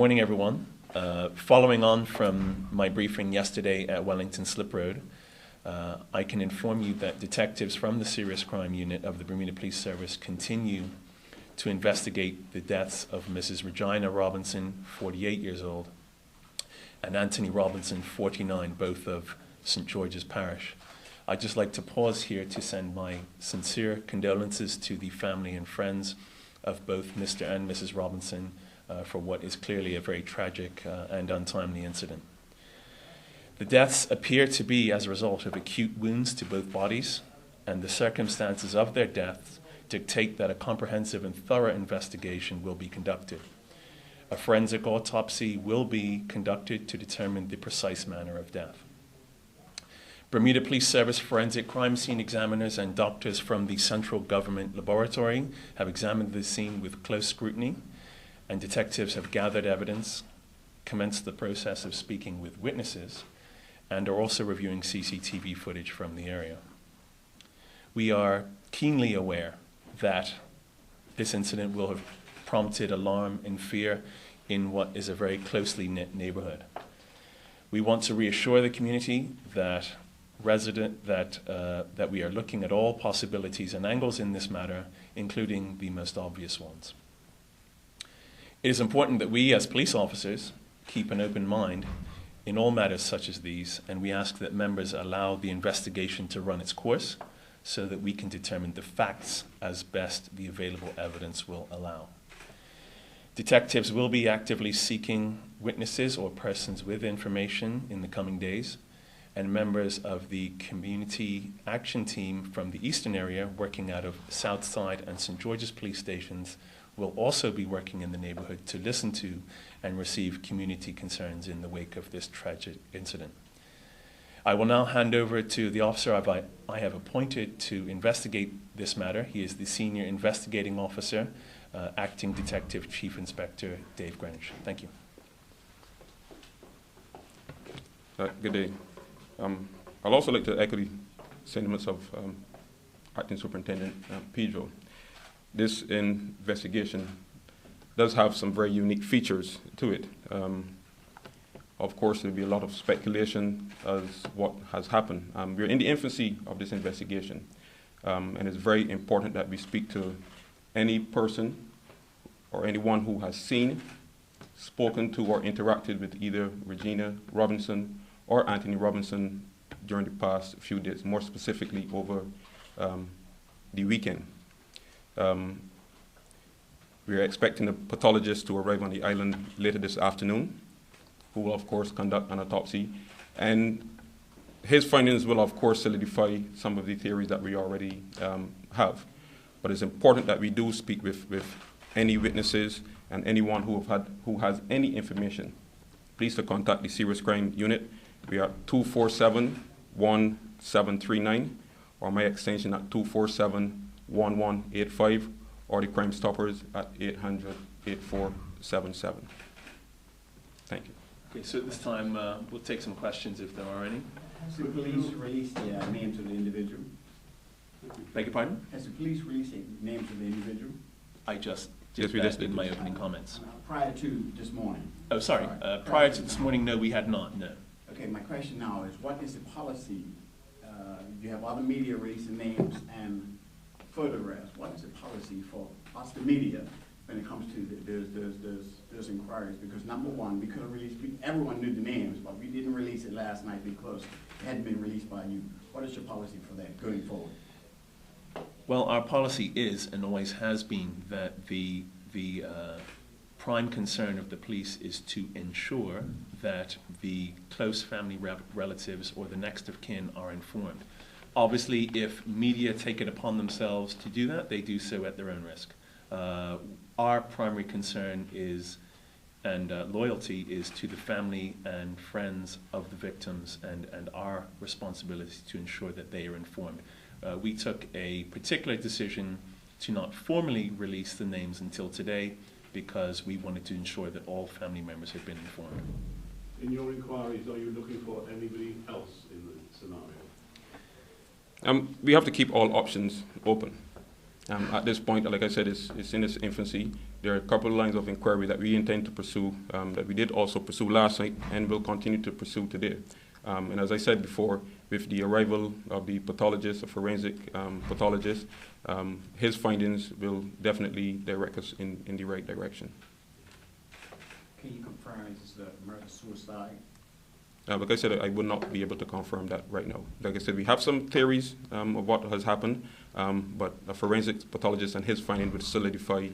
morning, everyone. Following on from my briefing yesterday at Wellington Slip Road, I can inform you that detectives from the Serious Crime Unit of the Bermuda Police Service continue to investigate the deaths of Mrs. Regina Robinson, 48 years old, and Anthony Robinson, 49, both of St. George's Parish. I'd just like to pause here to send my sincere condolences to the family and friends of both Mr. and Mrs. Robinson for what is clearly a very tragic and untimely incident. The deaths appear to be as a result of acute wounds to both bodies, and the circumstances of their deaths dictate that a comprehensive and thorough investigation will be conducted. A forensic autopsy will be conducted to determine the precise manner of death. Bermuda Police Service forensic crime scene examiners and doctors from the Central Government Laboratory have examined the scene with close scrutiny, and detectives have gathered evidence, commenced the process of speaking with witnesses, and are also reviewing CCTV footage from the area. We are keenly aware that this incident will have prompted alarm and fear in what is a very closely knit neighborhood. We want to reassure the community that we are looking at all possibilities and angles in this matter, including the most obvious ones. It is important that we as police officers keep an open mind in all matters such as these, and we ask that members allow the investigation to run its course so that we can determine the facts as best the available evidence will allow. Detectives will be actively seeking witnesses or persons with information in the coming days, and members of the community action team from the eastern area working out of Southside and St. George's police stations will also be working in the neighborhood to listen to and receive community concerns in the wake of this tragic incident. I will now hand over to the officer I have appointed to investigate this matter. He is the Senior Investigating Officer, Acting Detective Chief Inspector Dave Greenwich. Thank you. Good day. I'd also like to echo the sentiments of Acting Superintendent Pedro. This investigation does have some very unique features to it. Of course, there'll be a lot of speculation as what has happened. We're in the infancy of this investigation, and it's very important that we speak to any person or anyone who has seen, spoken to, or interacted with either Regina Robinson or Anthony Robinson during the past few days, more specifically over the weekend. We are expecting a pathologist to arrive on the island later this afternoon, who will, of course, conduct an autopsy. And his findings will, of course, solidify some of the theories that we already have. But it's important that we do speak with any witnesses and anyone who has any information. Please to contact the Serious Crime Unit. We are 247-1739, or my extension at 247-1185, or the Crime Stoppers at 800-8477. Thank you. Okay, so at this time, we'll take some questions if there are any. Has the police released the names of the individual? Beg your pardon? Has the police released the names of the individual? I just did that in my opening comments. Prior to this morning? Oh, sorry. Prior to this morning, no, we had not, no. Okay, my question now is, what is the policy? You have other media releasing names and photographs. What is the policy for us, the media, when it comes to those inquiries? Because number one, we couldn't release, everyone knew the names, but we didn't release it last night because it hadn't been released by you. What is your policy for that going forward? Well, our policy is and always has been that the prime concern of the police is to ensure that the close family relatives or the next of kin are informed. Obviously, if media take it upon themselves to do that, they do so at their own risk. Our primary concern is, and loyalty is to the family and friends of the victims, and our responsibility to ensure that they are informed. We took a particular decision to not formally release the names until today because we wanted to ensure that all family members had been informed. In your inquiries, are you looking for anybody else in the scenario? We have to keep all options open. At this point, like I said, it's in its infancy. There are a couple of lines of inquiry that we intend to pursue, that we did also pursue last night and will continue to pursue today. And as I said before, with the arrival of the pathologist, a forensic pathologist, his findings will definitely direct us in the right direction. Can you confirm is this a murder-suicide? Like I said, I would not be able to confirm that right now. Like I said, we have some theories of what has happened, but a forensic pathologist and his finding would solidify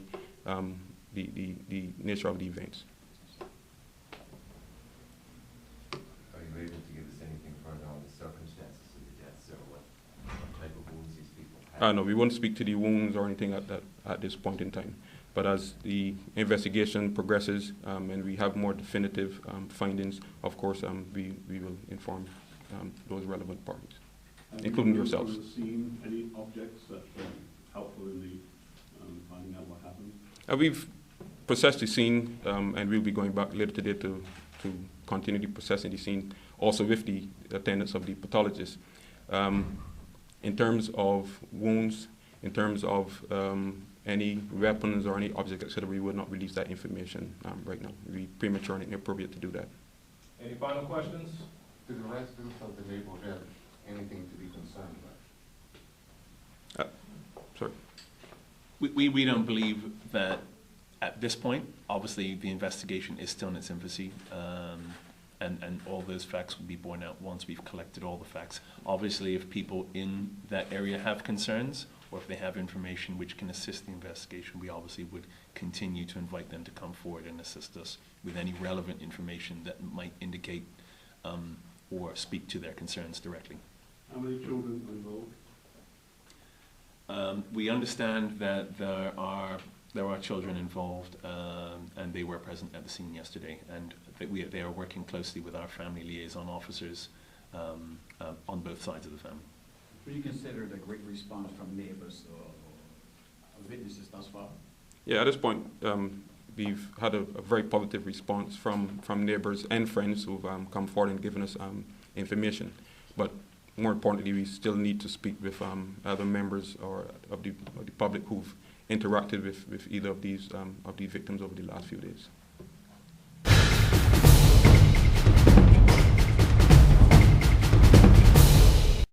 the nature of the events. Are you able to give us anything further on the circumstances of the deaths, or what type of wounds these people had? No, we won't speak to the wounds or anything at this point in time. But as the investigation progresses and we have more definitive findings, of course, we will inform those relevant parties, including yourselves. Have you seen any objects that were helpful in the finding out what happened? We've processed the scene, and we'll be going back later today to continue the processing the scene, also with the attendance of the pathologist. In terms of wounds, in terms of any weapons or any objects, etc., we would not release that information right now. It would be premature and inappropriate to do that. Any final questions? Do the residents of the neighborhood have anything to be concerned about? Sorry. We don't believe that at this point. Obviously, the investigation is still in its infancy, and all those facts will be borne out once we've collected all the facts. Obviously, if people in that area have concerns, or if they have information which can assist the investigation, we obviously would continue to invite them to come forward and assist us with any relevant information that might indicate or speak to their concerns directly. How many children were involved? We understand that there are children involved, and they were present at the scene yesterday, and that they are working closely with our family liaison officers on both sides of the family. Would you consider it a great response from neighbors or witnesses thus far? Yeah, at this point, we've had a very positive response from neighbors and friends who've come forward and given us information. But more importantly, we still need to speak with other members or of the public who've interacted with either of these victims over the last few days.